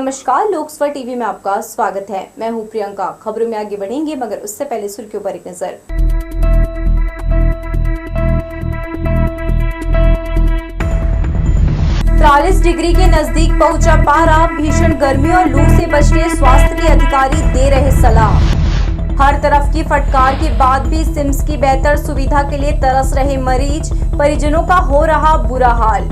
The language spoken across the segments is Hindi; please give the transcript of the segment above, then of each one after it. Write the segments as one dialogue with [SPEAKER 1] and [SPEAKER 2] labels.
[SPEAKER 1] नमस्कार, लोकसभा टीवी में आपका स्वागत है। मैं हूं प्रियंका। खबरों में आगे बढ़ेंगे, मगर उससे पहले सुर्खियों पर एक नजर। 40 डिग्री के नजदीक पहुंचा पारा। भीषण गर्मी और लू से बचने स्वास्थ्य के अधिकारी दे रहे सलाह। हर तरफ की फटकार के बाद भी सिम्स की बेहतर सुविधा के लिए तरस रहे मरीज, परिजनों का हो रहा बुरा हाल।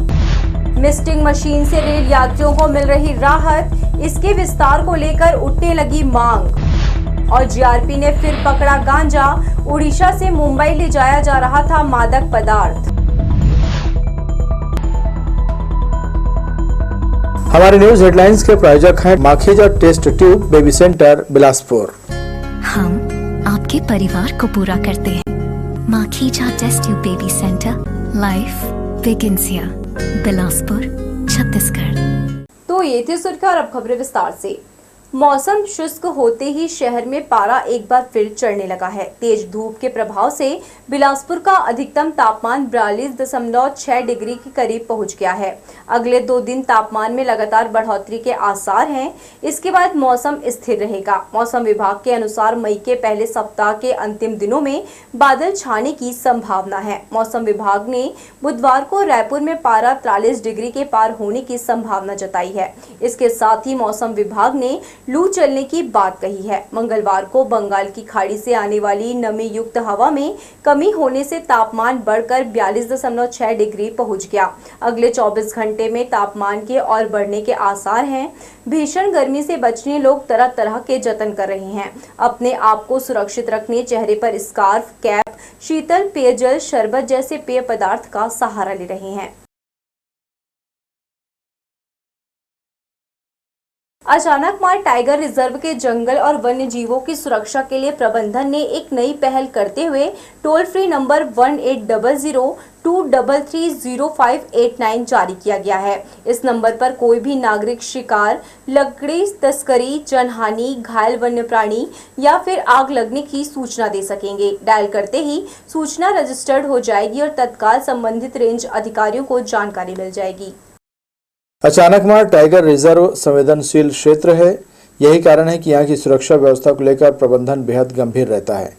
[SPEAKER 1] मिस्टिंग मशीन से रेल यात्रियों को मिल रही राहत, इसके विस्तार को लेकर उठने लगी मांग। और जीआरपी ने फिर पकड़ा गांजा। उड़ीसा से मुंबई ले जाया जा रहा था मादक पदार्थ।
[SPEAKER 2] हमारे न्यूज हेडलाइंस के प्रायोजक हैं Makhija test tube baby centre Bilaspur.
[SPEAKER 3] हम आपके परिवार को पूरा करते हैं। Makhija test tube baby centre, life begins here, Bilaspur, Chhattisgarh.
[SPEAKER 1] तो ये थी सुर्खियां और अब खबरें विस्तार से। मौसम शुष्क होते ही शहर में पारा एक बार फिर चढ़ने लगा है। तेज धूप के प्रभाव से बिलासपुर का अधिकतम तापमान 42.6 डिग्री के करीब पहुंच गया है। अगले 2 दिन तापमान में लगातार बढ़ोतरी के आसार हैं। इसके बाद मौसम स्थिर रहेगा। मौसम विभाग के अनुसार मई के पहले सप्ताह के अंतिम दिनों में बादल छाने की संभावना है। मौसम विभाग ने बुधवार को रायपुर में पारा 43 डिग्री के पार होने की संभावना जताई है। इसके साथ ही मौसम विभाग ने लू चलने की बात कही है। मंगलवार को बंगाल की खाड़ी से आने वाली नमी युक्त हवा में कमी होने से तापमान बढ़कर 42.6 डिग्री पहुंच गया। अगले 24 घंटे में तापमान के और बढ़ने के आसार हैं। भीषण गर्मी से बचने लोग तरह तरह के जतन कर रहे हैं। अपने आप को सुरक्षित रखने चेहरे पर स्कार्फ, कैप, शीतल पेयजल, शरबत जैसे पेय पदार्थ का सहारा ले रहे हैं। अचानक मार टाइगर रिजर्व के जंगल और वन्य जीवों की सुरक्षा के लिए प्रबंधन ने एक नई पहल करते हुए टोल फ्री नंबर 1800-233-0589 जारी किया गया है। इस नंबर पर कोई भी नागरिक शिकार, लकड़ी तस्करी, जनहानि, घायल वन्य प्राणी या फिर आग लगने की सूचना दे सकेंगे। डायल करते ही सूचना रजिस्टर्ड हो जाएगी और तत्काल संबंधित रेंज अधिकारियों को जानकारी मिल जाएगी।
[SPEAKER 2] अचानकमार टाइगर रिजर्व संवेदनशील क्षेत्र है। यही कारण है कि यहाँ की सुरक्षा व्यवस्था को लेकर प्रबंधन बेहद गंभीर रहता है।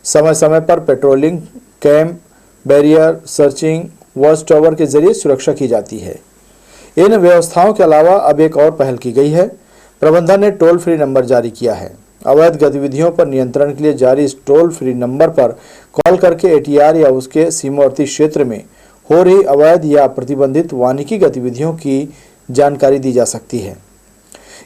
[SPEAKER 2] समय समय पर patrolling, camp, barrier, searching, watch tower के जरिए सुरक्षा की जाती है। इन व्यवस्थाओं के अलावा अब एक और पहल की गई है। प्रबंधन ने टोल फ्री नंबर जारी किया है। अवैध गतिविधियों पर नियंत्रण के लिए जारी इस टोल फ्री नंबर पर कॉल करके एटीआर या उसके सीमावर्ती क्षेत्र में हो रही अवैध या प्रतिबंधित वानिकी गतिविधियों की जानकारी दी जा सकती है।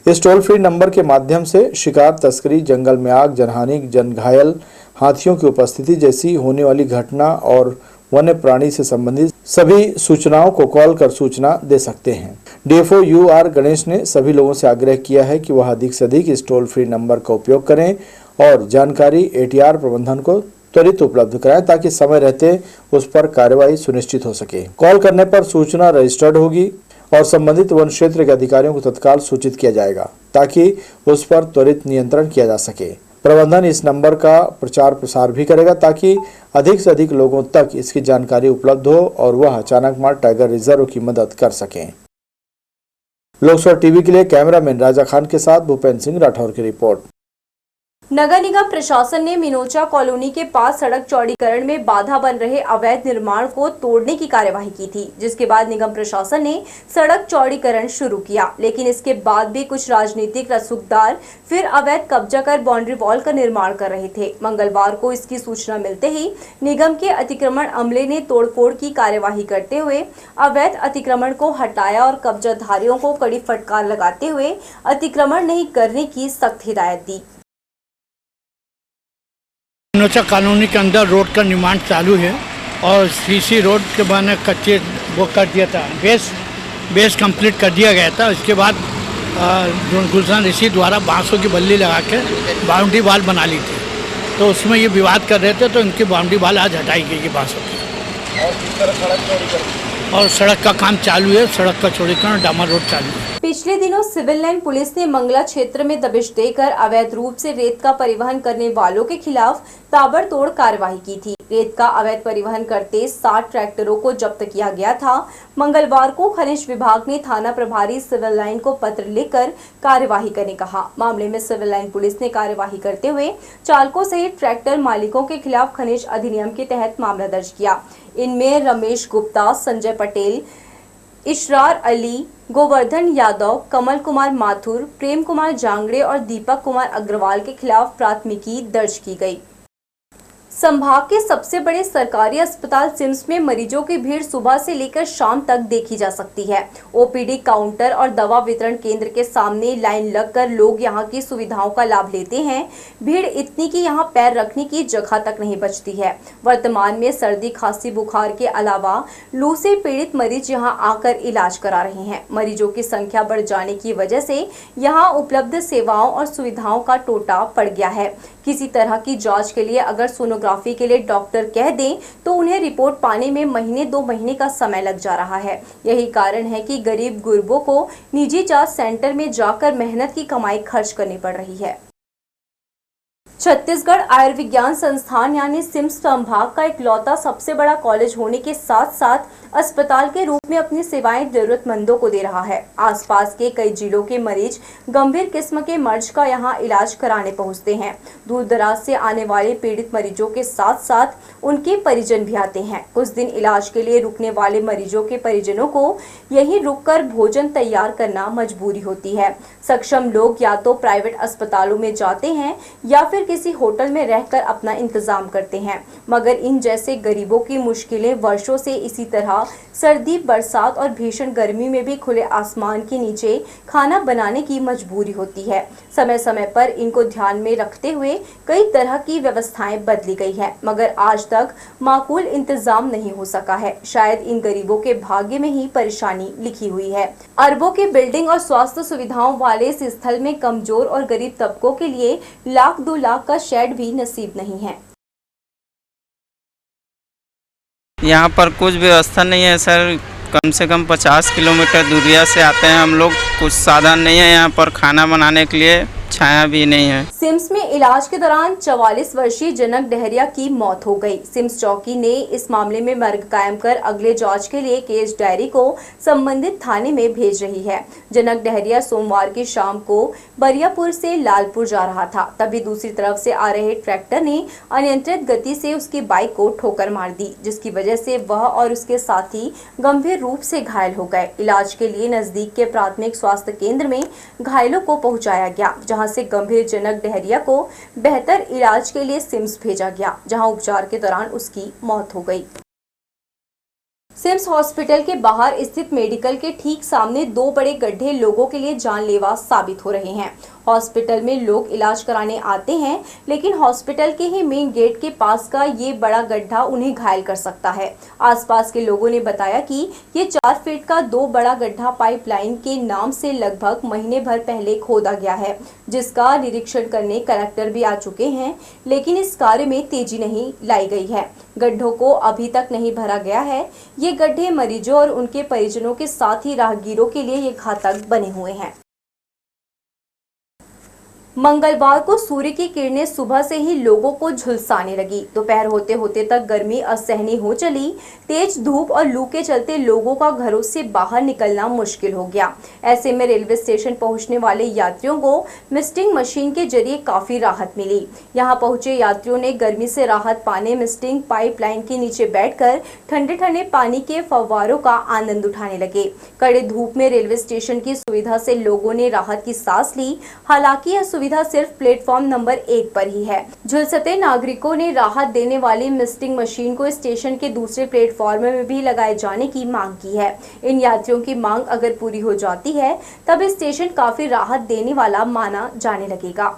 [SPEAKER 2] इस टोल फ्री नंबर के माध्यम से शिकार, तस्करी, जंगल में आग, जनहानि, जन घायल, हाथियों की उपस्थिति जैसी होने वाली घटना और वन्य प्राणी से संबंधित सभी सूचनाओं को कॉल कर सूचना दे सकते हैं। डीएफओ यूआर गणेश ने सभी लोगों से आग्रह किया है कि वह अधिक से अधिक इस टोल फ्री नंबर का उपयोग करें और जानकारी एटीआर प्रबंधन को त्वरित उपलब्ध कराएं ताकि समय रहते उस पर कार्रवाई सुनिश्चित हो सके। कॉल करने पर सूचना रजिस्टर्ड होगी और संबंधित वन क्षेत्र के अधिकारियों को तत्काल सूचित किया जाएगा ताकि उस पर त्वरित नियंत्रण किया जा सके। प्रबंधन इस नंबर का प्रचार प्रसार भी करेगा ताकि अधिक से अधिक लोगों तक इसकी जानकारी उपलब्ध हो और वह अचानकमार टाइगर रिजर्व की मदद कर सकें। लोकसभा टीवी के लिए कैमरामैन राजा खान के साथ भूपेंद्र सिंह राठौर की रिपोर्ट।
[SPEAKER 1] नगर निगम प्रशासन ने मिनोचा कॉलोनी के पास सड़क चौड़ीकरण में बाधा बन रहे अवैध निर्माण को तोड़ने की कार्यवाही की थी, जिसके बाद निगम प्रशासन ने सड़क चौड़ीकरण शुरू किया। लेकिन इसके बाद भी कुछ राजनीतिक रसूखदार फिर अवैध कब्जा कर बाउंड्री वॉल का निर्माण कर रहे थे। मंगलवार को इसकी सूचना मिलते ही निगम के अतिक्रमण अमले ने तोड़फोड़ की कार्यवाही करते हुए अवैध अतिक्रमण को हटाया और कब्जाधारियों को कड़ी फटकार लगाते हुए अतिक्रमण नहीं करने की सख्त हिदायत दी।
[SPEAKER 4] मिनोचा कॉलोनी के अंदर रोड का निर्माण चालू है और सीसी रोड के बने कच्चे वो कर दिया था, बेस कंप्लीट कर दिया गया था। उसके बाद गुलशन ऋषि द्वारा बांसों की बल्ली लगा के बाउंड्री वाल बना ली थी, तो उसमें ये विवाद कर रहे थे, तो इनकी बाउंड्री वाल आज हटाई गई बांसों की। और सड़क का काम चालू है, सड़क का चौड़ीकरण डामर रोड चालू है।
[SPEAKER 1] पिछले दिनों सिविल लाइन पुलिस ने मंगला क्षेत्र में दबिश देकर अवैध रूप से रेत का परिवहन करने वालों के खिलाफ ताबड़तोड़ कार्रवाई की थी। रेत का अवैध परिवहन करते 60 ट्रैक्टरों को जब्त किया गया था। मंगलवार को खनिज विभाग ने थाना प्रभारी सिविल लाइन को पत्र लिखकर कार्यवाही करने कहा। मामले में सिविल लाइन पुलिस ने कार्यवाही करते हुए चालकों सहित ट्रैक्टर मालिकों के खिलाफ खनिज अधिनियम के तहत मामला दर्ज किया। इनमें रमेश गुप्ता, संजय पटेल, इशरार अली, गोवर्धन यादव, कमल कुमार माथुर, प्रेम कुमार जांगड़े और दीपक कुमार अग्रवाल के खिलाफ प्राथमिकी दर्ज की गई। संभाग के सबसे बड़े सरकारी अस्पताल सिम्स में मरीजों की भीड़ सुबह से लेकर शाम तक देखी जा सकती है। ओपीडी काउंटर और दवा वितरण केंद्र के सामने लाइन लगकर लोग यहां की सुविधाओं का लाभ लेते हैं। भीड़ इतनी कि यहां पैर रखने की जगह तक नहीं बचती है। वर्तमान में सर्दी, खांसी, बुखार के अलावा लू से पीड़ित मरीज यहां आकर इलाज करा रहे हैं। मरीजों की संख्या बढ़ जाने की वजह से यहां उपलब्ध सेवाओं और सुविधाओं का टोटा पड़ गया है। किसी तरह की जांच के लिए अगर सोनोग्राफी के लिए डॉक्टर कह दें तो उन्हें रिपोर्ट पाने में महीने 2 महीने का समय लग जा रहा है। यही कारण है कि गरीब गुरबों को निजी जांच सेंटर में जाकर मेहनत की कमाई खर्च करनी पड़ रही है। छत्तीसगढ़ आयुर्विज्ञान संस्थान यानी सिम्स संभाग का इकलौता सबसे बड़ा कॉलेज होने के साथ साथ अस्पताल के रूप में अपनी सेवाएं जरूरतमंदों को दे रहा है। आसपास के कई जिलों के मरीज गंभीर किस्म के मर्ज का यहां इलाज कराने पहुंचते हैं। दूर दराज से आने वाले पीड़ित मरीजों के साथ साथ उनके परिजन भी आते हैं। कुछ दिन इलाज के लिए रुकने वाले मरीजों के परिजनों को यहीं रुककर भोजन तैयार करना मजबूरी होती है। सक्षम लोग या तो प्राइवेट अस्पतालों में जाते हैं या फिर किसी होटल में रहकर अपना इंतजाम करते हैं, मगर इन जैसे गरीबों की मुश्किलें वर्षों से इसी तरह सर्दी, बरसात और भीषण गर्मी में भी खुले आसमान के नीचे खाना बनाने की मजबूरी होती है। समय समय पर इनको ध्यान में रखते हुए कई तरह की व्यवस्थाएं बदली गई है, मगर आज तक माकूल इंतजाम नहीं हो सका है। शायद इन गरीबों के भाग्य में ही परेशानी लिखी हुई है। अरबों की बिल्डिंग और स्वास्थ्य सुविधाओं वाले इस स्थल में कमजोर और गरीब तबकों के लिए 1-2 लाख का शेड भी नसीब नहीं है।
[SPEAKER 5] यहाँ पर कुछ व्यवस्था नहीं है सर। कम से कम 50 किलोमीटर दूरिया से आते हैं हम लोग। कुछ साधन नहीं है यहाँ पर खाना बनाने के लिए, छाया भी नहीं है।
[SPEAKER 1] सिम्स में इलाज के दौरान 44 वर्षीय जनक डहरिया की मौत हो गई। सिम्स चौकी ने इस मामले में मर्ग कायम कर अगले जांच के लिए केस डायरी को संबंधित थाने में भेज रही है। जनक डहरिया सोमवार की शाम को बरियापुर से लालपुर जा रहा था, तभी दूसरी तरफ से आ रहे ट्रैक्टर ने अनियंत्रित गति से उसकी बाइक को ठोकर मार दी, जिसकी वजह से वह और उसके साथी गंभीर रूप से घायल हो गए। इलाज के लिए नजदीक के प्राथमिक स्वास्थ्य केंद्र में घायलों को पहुंचाया गया, जहां से गंभीर जनक डहरिया को बेहतर इलाज के लिए सिम्स भेजा गया, जहां उपचार के दौरान उसकी मौत हो गई। सिम्स हॉस्पिटल के बाहर स्थित मेडिकल के ठीक सामने 2 बड़े गड्ढे लोगों के लिए जानलेवा साबित हो रहे हैं। हॉस्पिटल में लोग इलाज कराने आते हैं, लेकिन हॉस्पिटल के ही मेन गेट के पास का ये बड़ा गड्ढा उन्हें घायल कर सकता है। आसपास के लोगों ने बताया कि ये 4 फीट का 2 बड़ा गड्ढा पाइपलाइन के नाम से लगभग महीने भर पहले खोदा गया है, जिसका निरीक्षण करने कलेक्टर भी आ चुके हैं, लेकिन इस कार्य में तेजी नहीं लाई गई है। गड्ढों को अभी तक नहीं भरा गया है। ये गड्ढे मरीजों और उनके परिजनों के साथ ही राहगीरों के लिए ये घातक बने हुए हैं। मंगलवार को सूर्य की किरणें सुबह से ही लोगों को झुलसाने लगी। दोपहर होते होते तक गर्मी असहनीय हो चली। तेज धूप और लू के चलते लोगों का घरों से बाहर निकलना मुश्किल हो गया। ऐसे में रेलवे स्टेशन पहुंचने वाले यात्रियों को मिस्टिंग मशीन के जरिए काफी राहत मिली। यहां पहुंचे यात्रियों ने गर्मी से राहत पाने मिस्टिंग पाइपलाइन के नीचे बैठकर ठंडे ठंडे पानी के फव्वारों का आनंद उठाने लगे। कड़े धूप में रेलवे स्टेशन की सुविधा से लोगों ने राहत की सांस ली। हालांकि यह सुविधा सिर्फ प्लेटफॉर्म नंबर 1 पर ही है। झुलसते नागरिकों ने राहत देने वाली मिस्टिंग मशीन को स्टेशन के दूसरे प्लेटफॉर्म में भी लगाए जाने की मांग की है। इन यात्रियों की मांग अगर पूरी हो जाती है तब स्टेशन काफी राहत देने वाला माना जाने लगेगा।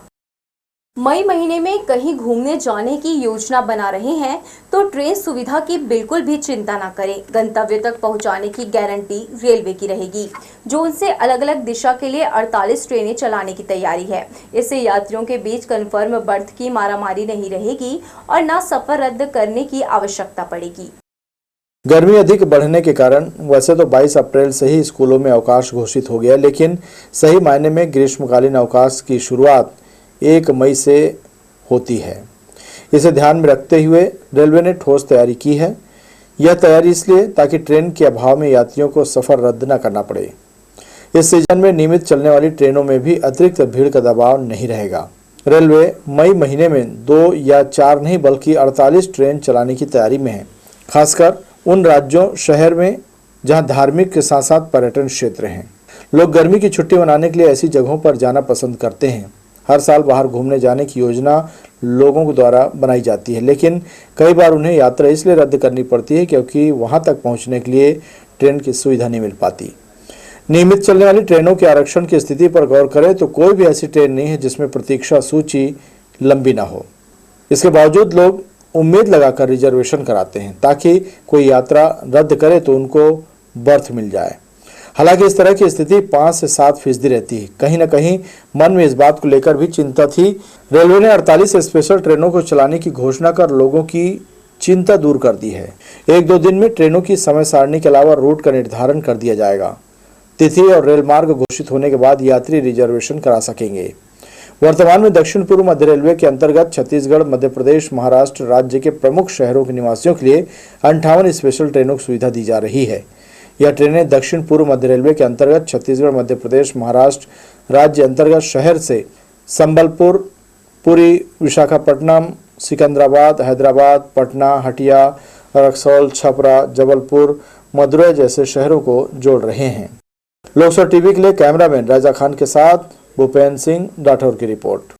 [SPEAKER 1] मई महीने में कहीं घूमने जाने की योजना बना रहे हैं तो ट्रेन सुविधा की बिल्कुल भी चिंता न करें। गंतव्य तक पहुंचाने की गारंटी रेलवे की रहेगी, जो उनसे अलग अलग दिशा के लिए 48 ट्रेनें चलाने की तैयारी है। इससे यात्रियों के बीच कन्फर्म बर्थ की मारामारी नहीं रहेगी और न सफर रद्द करने की आवश्यकता पड़ेगी।
[SPEAKER 2] गर्मी अधिक बढ़ने के कारण वैसे तो 22 अप्रैल से ही स्कूलों में अवकाश घोषित हो गया, लेकिन सही मायने में ग्रीष्मकालीन अवकाश की शुरुआत 1 मई से होती है। इसे ध्यान में रखते हुए रेलवे ने ठोस तैयारी की है। यह तैयारी इसलिए ताकि ट्रेन के अभाव में यात्रियों को सफर रद्द न करना पड़े। इस सीजन में नियमित चलने वाली ट्रेनों में भी अतिरिक्त भीड़ का दबाव नहीं रहेगा। रेलवे मई महीने में 2 या 4 नहीं बल्कि 48 ट्रेन चलाने की तैयारी में है, खासकर उन राज्यों शहर में जहां धार्मिक के साथ साथ पर्यटन क्षेत्र हैं। लोग गर्मी की छुट्टी मनाने के लिए ऐसी जगहों पर जाना पसंद करते हैं। हर साल बाहर घूमने जाने की योजना लोगों द्वारा बनाई जाती है, लेकिन कई बार उन्हें यात्रा इसलिए रद्द करनी पड़ती है क्योंकि वहां तक पहुंचने के लिए ट्रेन की सुविधा नहीं मिल पाती। नियमित चलने वाली ट्रेनों के आरक्षण की स्थिति पर गौर करें तो कोई भी ऐसी ट्रेन नहीं है जिसमें प्रतीक्षा सूची लंबी ना हो। इसके बावजूद लोग उम्मीद लगाकर रिजर्वेशन कराते हैं ताकि कोई यात्रा रद्द करे तो उनको बर्थ मिल जाए। हालांकि इस तरह की स्थिति 5 से 7% रहती है। कहीं न कहीं मन में इस बात को लेकर भी चिंता थी। रेलवे ने 48 स्पेशल ट्रेनों को चलाने की घोषणा कर लोगों की चिंता दूर कर दी है। 1-2 दिन में ट्रेनों की समय सारणी के अलावा रूट का निर्धारण कर दिया जाएगा। तिथि और रेल मार्ग घोषित होने के बाद यात्री रिजर्वेशन करा सकेंगे। वर्तमान में दक्षिण पूर्व मध्य रेलवे के अंतर्गत छत्तीसगढ़, मध्य प्रदेश, महाराष्ट्र राज्य के प्रमुख शहरों के निवासियों के लिए 58 स्पेशल ट्रेनों की सुविधा दी जा रही है। यह ट्रेनें दक्षिण पूर्व मध्य रेलवे के अंतर्गत छत्तीसगढ़, मध्य प्रदेश, महाराष्ट्र राज्य अंतर्गत शहर से संबलपुर, पुरी, विशाखापट्टनम, सिकंदराबाद, हैदराबाद, पटना, हटिया, रक्सौल, छपरा, जबलपुर, मदुरै जैसे शहरों को जोड़ रहे हैं। लोकसभा टीवी के लिए कैमरामैन राजा खान के साथ भूपेंद्र सिंह राठौर की रिपोर्ट।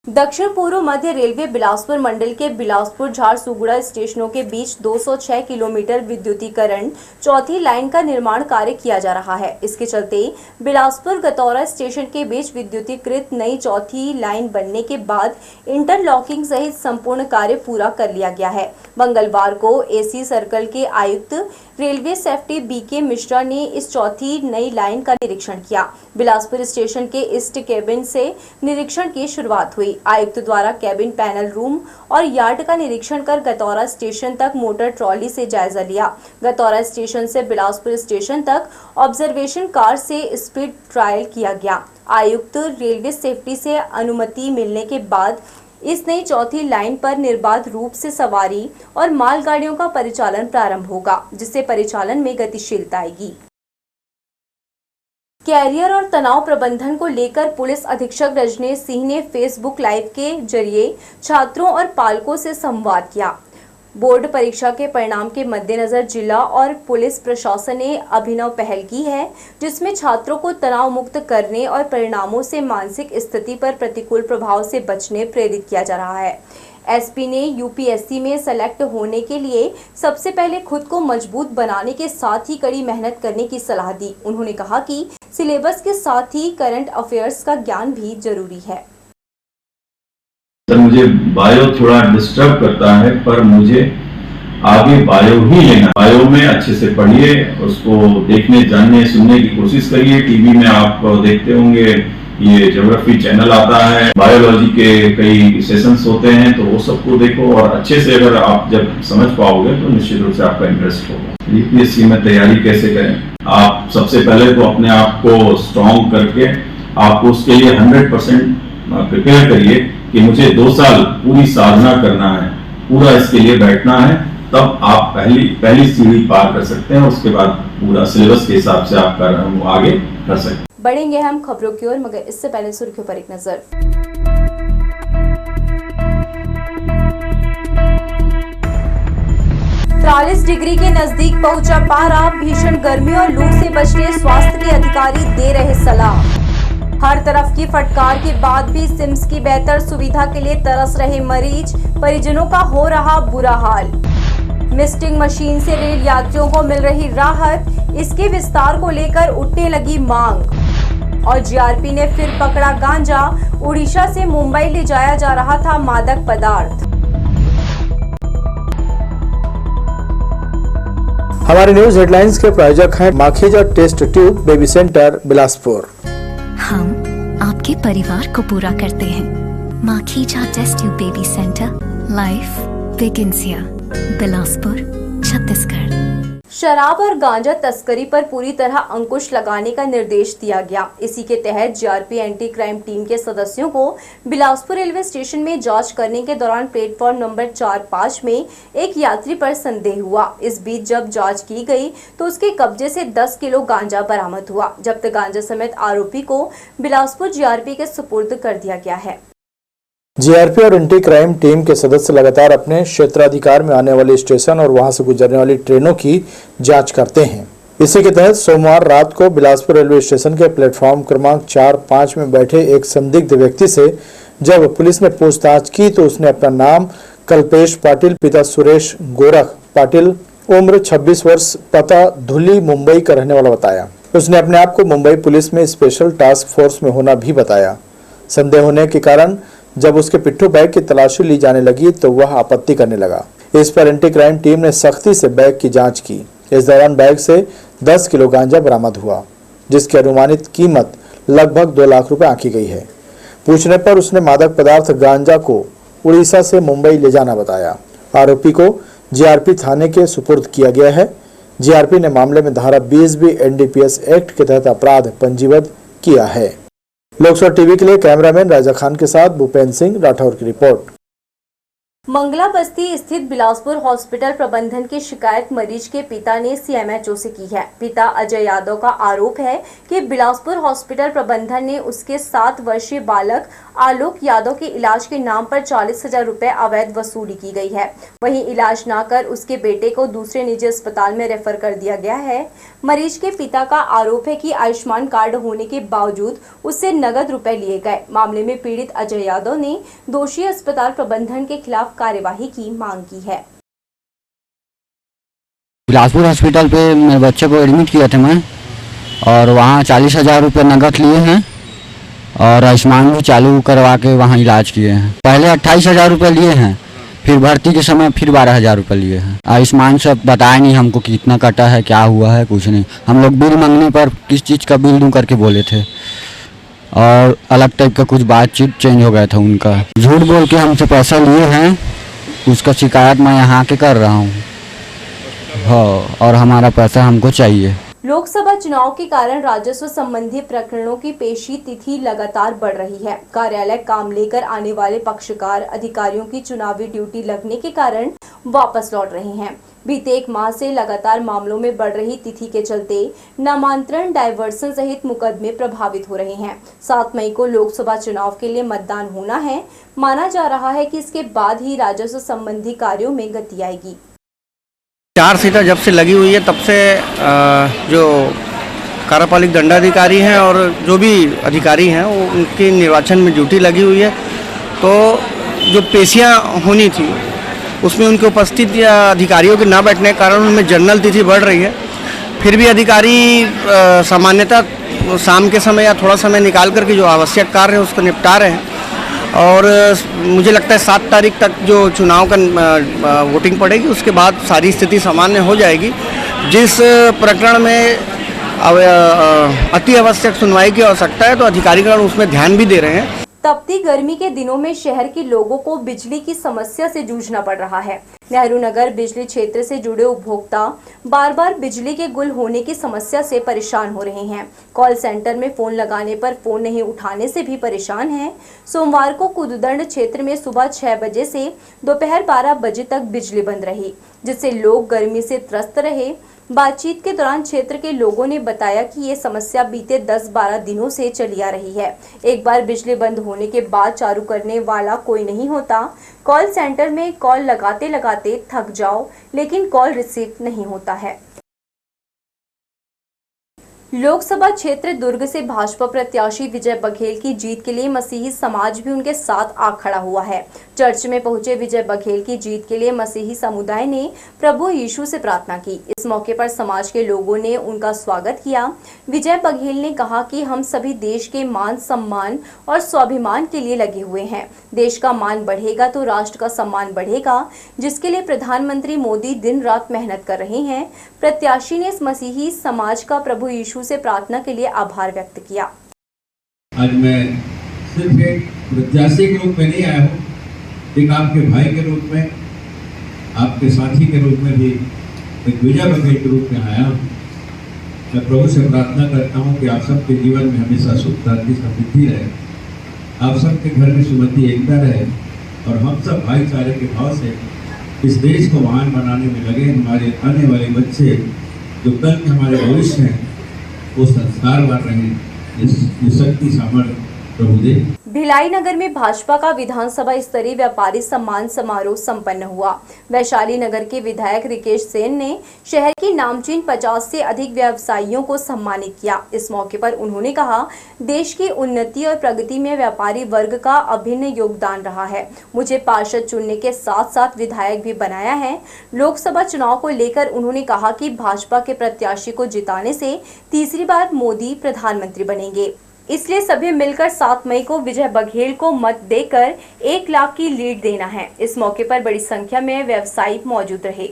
[SPEAKER 1] दक्षिण पूर्व मध्य रेलवे बिलासपुर मंडल के बिलासपुर झारसुगुड़ा स्टेशनों के बीच 206 किलोमीटर विद्युतीकरण चौथी लाइन का निर्माण कार्य किया जा रहा है। इसके चलते बिलासपुर गतौरा स्टेशन के बीच विद्युतीकृत नई चौथी लाइन बनने के बाद इंटरलॉकिंग सहित संपूर्ण कार्य पूरा कर लिया गया है। मंगलवार को एसी सर्कल के आयुक्त रेलवे सेफ्टी बीके मिश्रा ने इस चौथी नई लाइन का निरीक्षण किया। बिलासपुर स्टेशन के ईस्ट केबिन से निरीक्षण की शुरुआत हुई। आयुक्त द्वारा केबिन, पैनल रूम और यार्ड का निरीक्षण कर गतौरा स्टेशन तक मोटर ट्रॉली से जायजा लिया। गतौरा स्टेशन से बिलासपुर स्टेशन तक ऑब्जर्वेशन कार से स्पीड ट्रायल किया गया। आयुक्त रेलवे सेफ्टी से अनुमति मिलने के बाद इस नई चौथी लाइन पर निर्बाध रूप से सवारी और मालगाड़ियों का परिचालन प्रारंभ होगा, जिससे परिचालन में गतिशीलता आएगी। कैरियर और तनाव प्रबंधन को लेकर पुलिस अधीक्षक रजनीश सिंह ने फेसबुक लाइव के जरिए छात्रों और पालकों से संवाद किया। बोर्ड परीक्षा के परिणाम के मद्देनजर जिला और पुलिस प्रशासन ने अभिनव पहल की है, जिसमें छात्रों को तनाव मुक्त करने और परिणामों से मानसिक स्थिति पर प्रतिकूल प्रभाव से बचने प्रेरित किया जा रहा है। एसपी ने यूपीएससी में सेलेक्ट होने के लिए सबसे पहले खुद को मजबूत बनाने के साथ ही कड़ी मेहनत करने की सलाह दी। उन्होंने कहा कि सिलेबस के साथ ही करंट अफेयर्स का ज्ञान भी जरूरी है।
[SPEAKER 6] सर, मुझे बायो थोड़ा डिस्टर्ब करता है, पर मुझे आगे बायो ही लेना। बायो में अच्छे से पढ़िए, उसको देखने, जानने, सुनने की कोशिश करिए। टीवी में आप देखते होंगे, ये ज्योग्राफी चैनल आता है, बायोलॉजी के कई सेशंस होते हैं, तो वो सबको देखो और अच्छे से अगर आप जब समझ पाओगे तो निश्चित रूप से आपका इंटरेस्ट होगा। यूपीएससी में तैयारी कैसे करें? आप सबसे पहले तो अपने आप को स्ट्रॉन्ग करके आप उसके लिए 100% प्रिपेयर करिए कि मुझे 2 साल पूरी साधना करना है, पूरा इसके लिए बैठना है, तब आप पहली सीढ़ी पार कर सकते हैं। उसके बाद पूरा सिलेबस के हिसाब से आप आगे कर सकते हैं।
[SPEAKER 1] बढ़ेंगे हम खबरों की ओर, मगर इससे पहले सुर्खियों पर एक नजर। 40 डिग्री के नजदीक पहुंचा पारा। भीषण गर्मी और लू से बचने स्वास्थ्य के अधिकारी दे रहे सलाह। हर तरफ की फटकार के बाद भी सिम्स की बेहतर सुविधा के लिए तरस रहे मरीज, परिजनों का हो रहा बुरा हाल। मिस्टिंग मशीन से रेल यात्रियों को मिल रही राहत, इसके विस्तार को लेकर उठने लगी मांग। और जीआरपी ने फिर पकड़ा गांजा। उड़ीसा से मुंबई ले जाया जा रहा था मादक पदार्थ।
[SPEAKER 2] हमारे न्यूज हेडलाइंस के प्रायोजक हैं Makhija test tube baby centre Bilaspur.
[SPEAKER 3] हम आपके परिवार को पूरा करते हैं। Makhija test tube baby centre, life begins here, Bilaspur, Chhattisgarh.
[SPEAKER 1] शराब और गांजा तस्करी पर पूरी तरह अंकुश लगाने का निर्देश दिया गया। इसी के तहत जीआरपी एंटी क्राइम टीम के सदस्यों को बिलासपुर रेलवे स्टेशन में जांच करने के दौरान प्लेटफॉर्म नंबर 4-5 में एक यात्री पर संदेह हुआ। इस बीच जब जांच की गई तो उसके कब्जे से 10 किलो गांजा बरामद हुआ। जब्त गांजा समेत आरोपी को बिलासपुर जीआरपी के सुपुर्द कर दिया गया है।
[SPEAKER 2] जीआरपी और एंटी क्राइम टीम के सदस्य लगातार अपने क्षेत्राधिकार में आने वाले स्टेशन और वहां से गुजरने वाली ट्रेनों की जांच करते हैं। इसी के तहत सोमवार रात को बिलासपुर रेलवे स्टेशन के प्लेटफॉर्म क्रमांक 4-5 में बैठे एक संदिग्ध व्यक्ति से जब पुलिस ने पूछताछ की तो उसने अपना नाम कल्पेश पाटिल, पिता सुरेश गोरख पाटिल, उम्र 26 वर्ष, पता धुली, मुंबई का रहने वाला बताया। उसने अपने आप को मुंबई पुलिस में स्पेशल टास्क फोर्स में होना भी बताया। संदेह होने के कारण जब उसके पिट्ठू बैग की तलाशी ली जाने लगी तो वह आपत्ति करने लगा। इस पर एंटी क्राइम टीम ने सख्ती से बैग की जांच की। इस दौरान बैग से 10 किलो गांजा बरामद हुआ, जिसकी अनुमानित कीमत लगभग 2 लाख रुपए आंकी गई है। पूछने पर उसने मादक पदार्थ गांजा को उड़ीसा से मुंबई ले जाना बताया। आरोपी को जीआरपी थाने के सुपुर्द किया गया है। जीआरपी ने मामले में धारा 20B एनडीपीएस एक्ट के तहत अपराध पंजीबद्ध किया है। लोकसभा टीवी के लिए कैमरामैन राजा खान के साथ भूपेंद्र सिंह राठौर की रिपोर्ट।
[SPEAKER 1] मंगला बस्ती स्थित बिलासपुर हॉस्पिटल प्रबंधन की शिकायत मरीज के पिता ने सीएमएचओ से की है। पिता अजय यादव का आरोप है कि बिलासपुर हॉस्पिटल प्रबंधन ने उसके 7 वर्षीय बालक आलोक यादव के इलाज के नाम पर 40,000 रुपए अवैध वसूली की गई है। वहीं इलाज न कर उसके बेटे को दूसरे निजी अस्पताल में रेफर कर दिया गया है। मरीज के पिता का आरोप है कि आयुष्मान कार्ड होने के बावजूद उससे नगद रुपए लिए गए। मामले में पीड़ित अजय यादव ने दोषी अस्पताल प्रबंधन के खिलाफ कार्यवाही की मांग की है।
[SPEAKER 7] बिलासपुर हॉस्पिटल पे मेरे बच्चे को एडमिट किया था मैं, और वहाँ 40,000 रुपये नगद लिए हैं और आयुष्मान भी चालू करवा के वहाँ इलाज किए हैं। पहले 28,000 रुपये लिए हैं, फिर भर्ती के समय फिर 12,000 रुपये लिए हैं। आयुष्मान सब बताया नहीं हमको कि कितना कटा है, क्या हुआ है, कुछ नहीं। हम लोग बिल मांगने पर किस चीज़ का बिल दूँ करके बोले थे, और अलग टाइप का कुछ बातचीत चेंज हो गया था उनका। झूठ बोल के हमसे पैसा लिए हैं, उसका शिकायत मैं यहाँ के कर रहा हूँ। हाँ, और हमारा पैसा हमको चाहिए।
[SPEAKER 1] लोकसभा चुनाव के कारण राजस्व संबंधी प्रकरणों की पेशी तिथि लगातार बढ़ रही है। कार्यालय काम लेकर आने वाले पक्षकार अधिकारियों की चुनावी ड्यूटी लगने के कारण वापस लौट रहे हैं। बीते 1 माह से लगातार मामलों में बढ़ रही तिथि के चलते नामांतरण, डायवर्सन सहित मुकदमे प्रभावित हो रहे हैं। 7 मई को लोकसभा चुनाव के लिए मतदान होना है। माना जा रहा है कि इसके बाद ही राजस्व संबंधी कार्यों में गति आएगी।
[SPEAKER 8] 4 सीटें जब से लगी हुई है तब से जो कार्यपालिक दंडाधिकारी हैं और जो भी अधिकारी हैं वो उनकी निर्वाचन में ड्यूटी लगी हुई है। तो जो पेशियां होनी थी उसमें उनके उपस्थित या अधिकारियों के ना बैठने के कारण उनमें जनरल तिथि बढ़ रही है। फिर भी अधिकारी सामान्यतः शाम के समय या थोड़ा समय निकाल करके जो आवश्यक कार्य है उसको निपटा रहे हैं। और मुझे लगता है 7 तारीख तक जो चुनाव का वोटिंग पड़ेगी उसके बाद सारी स्थिति सामान्य हो जाएगी। जिस प्रकरण में अति आवश्यक सुनवाई की आवश्यकता है तो अधिकारीगण उसमें ध्यान भी दे रहे हैं।
[SPEAKER 1] तपती गर्मी के दिनों में शहर के लोगों को बिजली की समस्या से जूझना पड़ रहा है। नेहरू नगर बिजली क्षेत्र से जुड़े उपभोक्ता बार बार बिजली के गुल होने की समस्या से परेशान हो रहे हैं। कॉल सेंटर में फोन लगाने पर फोन नहीं उठाने से भी परेशान हैं। सोमवार को कुदुदंड क्षेत्र में सुबह 6 बजे से दोपहर 12 बजे तक बिजली बंद रही, जिससे लोग गर्मी से त्रस्त रहे। बातचीत के दौरान क्षेत्र के लोगों ने बताया कि ये समस्या बीते 10-12 दिनों से चली आ रही है। एक बार बिजली बंद होने के बाद चालू करने वाला कोई नहीं होता। कॉल सेंटर में कॉल लगाते लगाते थक जाओ, लेकिन कॉल रिसीव नहीं होता है। लोकसभा क्षेत्र दुर्ग से भाजपा प्रत्याशी विजय बघेल की जीत के लिए मसीही समाज भी उनके साथ आ खड़ा हुआ है। चर्च में पहुंचे विजय बघेल की जीत के लिए मसीही समुदाय ने प्रभु यीशु से प्रार्थना की। इस मौके पर समाज के लोगों ने उनका स्वागत किया। विजय बघेल ने कहा कि हम सभी देश के मान सम्मान और स्वाभिमान के लिए लगे हुए हैं। देश का मान बढ़ेगा तो राष्ट्र का सम्मान बढ़ेगा, जिसके लिए प्रधानमंत्री मोदी दिन रात मेहनत कर रहे हैं। प्रत्याशी ने इस मसीही समाज का प्रभु यीशु से प्रार्थना के लिए आभार व्यक्त किया।
[SPEAKER 9] आज मैं सिर्फ एक प्रत्याशी के रूप में नहीं आया हूँ, एक आपके भाई के रूप में, आपके साथी के रूप में भी एक विजय बघेल के रूप में आया हूँ। मैं प्रभु से प्रार्थना करता हूँ कि आप सबके जीवन में हमेशा सुख शांति समृद्धि रहे, आप सबके घर में सुमति एकता रहे और हम सब भाईचारे के भाव से इस देश को महान बनाने में लगे। हमारे आने वाले बच्चे जो कल के हमारे भविष्य हैं वो संस्कारवान रहें, इस शक्ति सामर्थ्य प्रभु दे।
[SPEAKER 1] भिलाई नगर में भाजपा का विधानसभा स्तरीय व्यापारी सम्मान समारोह संपन्न हुआ। वैशाली नगर के विधायक रिकेश सेन ने शहर की नामचीन 50 से अधिक व्यवसायियों को सम्मानित किया। इस मौके पर उन्होंने कहा, देश की उन्नति और प्रगति में व्यापारी वर्ग का अभिन्न योगदान रहा है। मुझे पार्षद चुनने के साथ साथ विधायक भी बनाया है। लोकसभा चुनाव को लेकर उन्होंने कहा कि भाजपा के प्रत्याशी को जिताने से तीसरी बार मोदी प्रधानमंत्री बनेंगे, इसलिए सभी मिलकर 7 मई को विजय बघेल को मत देकर 1 लाख की लीड देना है। इस मौके पर बड़ी संख्या में व्यवसायी मौजूद रहे।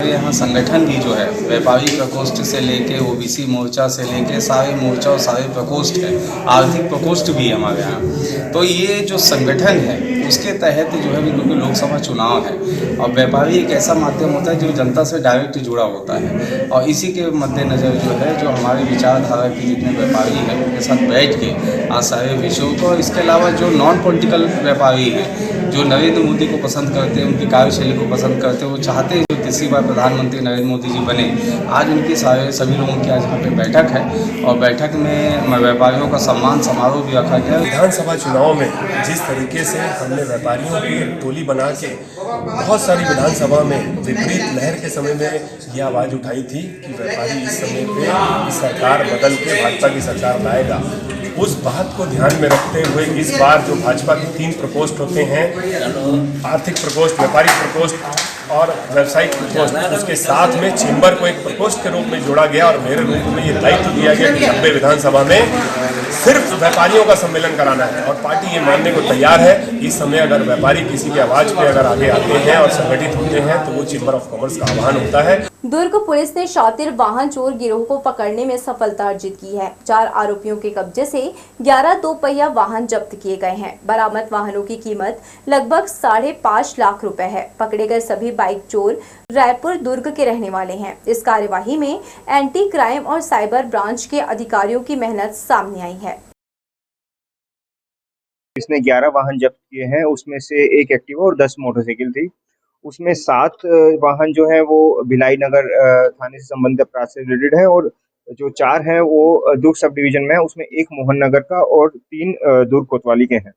[SPEAKER 10] यहाँ संगठन भी जो है व्यापारी प्रकोष्ठ से लेके ओबीसी मोर्चा से लेके सारे मोर्चा और सारे प्रकोष्ठ है, आर्थिक प्रकोष्ठ भी है हमारे यहाँ। तो ये जो संगठन है उसके तहत जो है, क्योंकि लोकसभा चुनाव है और व्यापारी एक ऐसा माध्यम होता है जो जनता से डायरेक्ट जुड़ा होता है, और इसी के मद्देनज़र जो है जो हमारे विचारधारा के जितने व्यापारी हैं उनके साथ बैठ के आज सारे विषयों को, इसके अलावा जो नॉन पॉलिटिकल व्यापारी हैं जो नरेंद्र मोदी को पसंद करते हैं, उनकी कार्यशैली को पसंद करते हैं, वो चाहते हैं जो तीसरी बार प्रधानमंत्री नरेंद्र मोदी जी बने। आज उनकी सभी लोगों की आज यहाँ पे बैठक है और बैठक में व्यापारियों का सम्मान समारोह भी रखा गया।
[SPEAKER 11] विधानसभा चुनाव में जिस तरीके से हमने व्यापारियों की टोली बना के बहुत सारी विधानसभा में विपरीत लहर के समय में यह आवाज़ उठाई थी कि व्यापारी इस समय पे सरकार बदल के भाजपा की सरकार लाएगा, उस बात को ध्यान में रखते हुए इस बार जो भाजपा के 3 प्रकोष्ठ होते हैं, आर्थिक प्रकोष्ठ, व्यापारिक प्रकोष्ठ और व्यावसायिक प्रकोष्ठ, उसके साथ में चेंबर को एक प्रकोष्ठ के रूप में जोड़ा गया और मेरे रूप में ये दायित्व दिया गया कि 90 विधानसभा में सिर्फ व्यापारियों का सम्मेलन कराना है और पार्टी ये मानने को तैयार है। इस समय अगर व्यापारी किसी की आवाज़ पे अगर आगे आते हैं और संगठित होते हैं तो वो चेंबर ऑफ कॉमर्स का आह्वान होता है।
[SPEAKER 1] दुर्ग पुलिस ने शातिर वाहन चोर गिरोह को पकड़ने में सफलता अर्जित की है। 4 आरोपियों के कब्जे से 11 2-पहिया वाहन जब्त किए गए हैं। बरामद वाहनों की कीमत लगभग 5.5 लाख रुपए है। पकड़े गए सभी बाइक चोर रायपुर दुर्ग के रहने वाले हैं। इस कार्यवाही में एंटी क्राइम और साइबर ब्रांच के अधिकारियों की मेहनत सामने आई है।
[SPEAKER 12] इसने 11 वाहन जब्त किए हैं, उसमें से 1 एक्टिवा और 10 मोटरसाइकिल थी। उसमें 7 वाहन जो है वो भिलाई नगर थाने से संबंधित अपराध से रिलेटेड है और जो 4 हैं वो दुर्ग सब डिवीजन में है। उसमें 1 मोहन नगर का और 3 दुर्ग कोतवाली के हैं।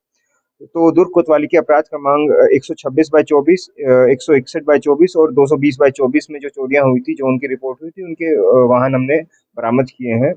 [SPEAKER 12] तो दुर्ग कोतवाली के अपराध क्रमांक 126/24, 161/24 और 220/24 में जो चोरियां हुई थी, जो उनकी रिपोर्ट हुई थी, उनके वाहन हमने बरामद किए हैं।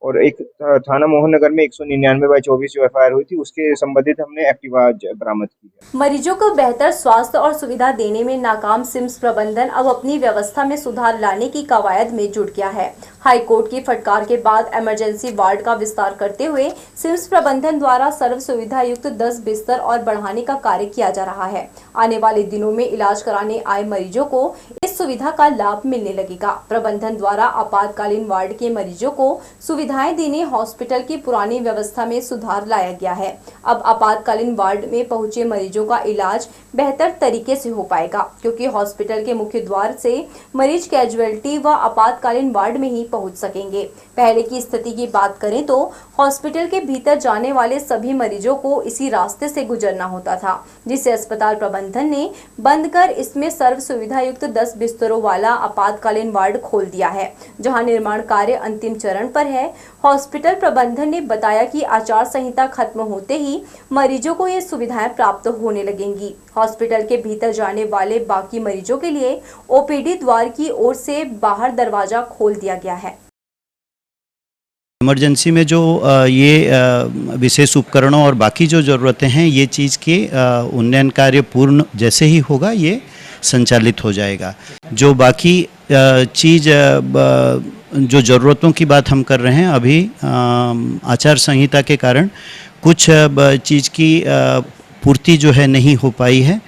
[SPEAKER 12] और एक थाना मोहन नगर में 199/24 जो एफआईआर हुई थी, उसके संबंधित हमने एक्टिवा बरामद की है।
[SPEAKER 1] मरीजों को बेहतर स्वास्थ्य और सुविधा देने में नाकाम सिम्स प्रबंधन अब अपनी व्यवस्था में सुधार लाने की कवायद में जुट गया है। हाई कोर्ट की फटकार के बाद इमरजेंसी वार्ड का विस्तार करते हुए सिम्स प्रबंधन द्वारा सर्व सुविधा युक्त 10 बिस्तर और बढ़ाने का कार्य किया जा रहा है। आने वाले दिनों में इलाज कराने आए मरीजों को इस सुविधा का लाभ मिलने लगेगा। प्रबंधन द्वारा आपातकालीन वार्ड के मरीजों को सुविधाएं देने हॉस्पिटल की पुरानी व्यवस्था में सुधार लाया गया है। अब आपातकालीन वार्ड में पहुंचे मरीजों का इलाज बेहतर तरीके से हो पाएगा, क्योंकि हॉस्पिटल के मुख्य द्वार से मरीज कैजुअलिटी व आपातकालीन वार्ड में ही पहुंच सकेंगे। पहले की स्थिति की बात करें तो हॉस्पिटल के भीतर जाने वाले सभी मरीजों को इसी रास्ते से गुजरना होता था, जिसे अस्पताल प्रबंधन ने बंद कर इसमें सर्व सुविधा युक्त 10 बिस्तरों वाला आपातकालीन वार्ड खोल दिया है, जहां निर्माण कार्य अंतिम चरण पर है। हॉस्पिटल प्रबंधन ने बताया कि आचार संहिता खत्म होते ही मरीजों को ये सुविधाएं प्राप्त होने लगेंगी। हॉस्पिटल के भीतर जाने वाले बाकी मरीजों के लिए ओपीडी द्वार की ओर से बाहर दरवाजा खोल दिया गया है।
[SPEAKER 13] इमरजेंसी में जो ये विशेष उपकरणों और बाकी जो ज़रूरतें हैं, ये चीज़ के उन्नयन कार्य पूर्ण जैसे ही होगा ये संचालित हो जाएगा। जो बाकी चीज़ जो ज़रूरतों की बात हम कर रहे हैं, अभी आचार संहिता के कारण कुछ चीज़ की पूर्ति जो है नहीं हो पाई है।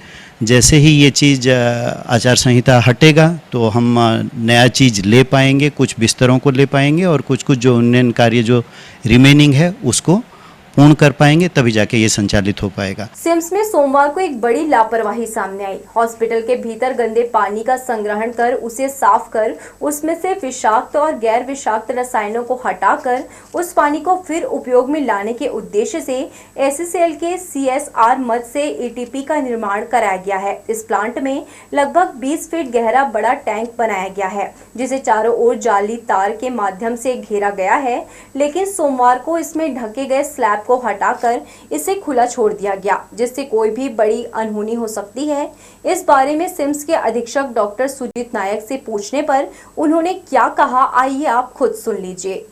[SPEAKER 13] जैसे ही ये चीज़ आचार संहिता हटेगा तो हम नया चीज़ ले पाएंगे, कुछ बिस्तरों को ले पाएंगे और कुछ जो उन्नयन कार्य जो रिमेनिंग है उसको पूर्ण कर पाएंगे तभी जाके ये संचालित हो पाएगा।
[SPEAKER 1] सिम्स में सोमवार को एक बड़ी लापरवाही सामने आई। हॉस्पिटल के भीतर गंदे पानी का संग्रहण कर उसे साफ कर उसमें से विषाक्त और गैर विषाक्त रसायनों को हटाकर उस पानी को फिर उपयोग में लाने के उद्देश्य से SCCL के CSR मद से ATP का निर्माण कराया गया है। इस प्लांट में लगभग 20 फीट गहरा बड़ा टैंक बनाया गया है जिसे चारों ओर जाली तार के माध्यम से घेरा गया है, लेकिन सोमवार को इसमें ढके गए स्लैब को हटाकर इसे खुला छोड़ दिया गया, जिससे कोई भी बड़ी अनहोनी हो सकती है। इस बारे में सिम्स के अधीक्षक डॉक्टर सुजीत नायक से पूछने पर उन्होंने क्या कहा, आइए आप खुद सुन लीजिए।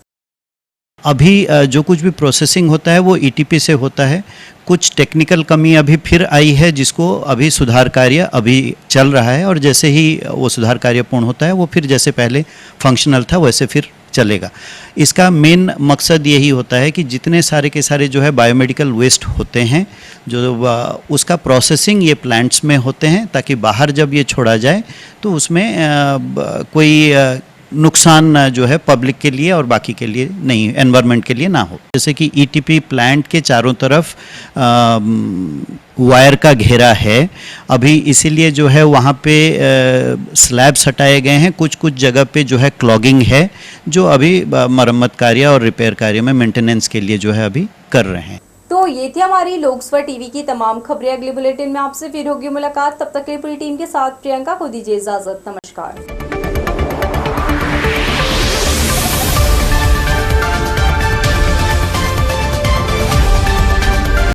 [SPEAKER 13] अभी जो कुछ भी प्रोसेसिंग होता है वो ETP से होता है। कुछ टेक्निकल कमी अभी फिर आई है जिसको अभी सुधार कार्य अभी चल रहा है, और जैसे ही वो सुधार कार्य पूर्ण होता है वो फिर जैसे पहले फंक्शनल था वैसे फिर चलेगा। इसका मेन मकसद यही होता है कि जितने सारे के सारे जो है बायोमेडिकल वेस्ट होते हैं जो उसका प्रोसेसिंग ये प्लांट्स में होते हैं, ताकि बाहर जब ये छोड़ा जाए तो उसमें कोई नुकसान जो है पब्लिक के लिए और बाकी के लिए नहीं, एनवायरनमेंट के लिए ना हो। जैसे कि ETP प्लांट के चारों तरफ वायर का घेरा है अभी, इसीलिए जो है वहाँ पे स्लैब्स हटाए गए हैं। कुछ कुछ जगह पे जो है क्लॉगिंग है जो अभी मरम्मत कार्य और रिपेयर कार्य में मेंटेनेंस के लिए जो है अभी कर रहे हैं।
[SPEAKER 1] तो ये थी हमारी लोकसभा टीवी की तमाम खबरें। अगले बुलेटिन में आपसे फिर होगी मुलाकात। तब तक के लिए पूरी टीम के साथ प्रियंका को दीजिए इजाजत। नमस्कार।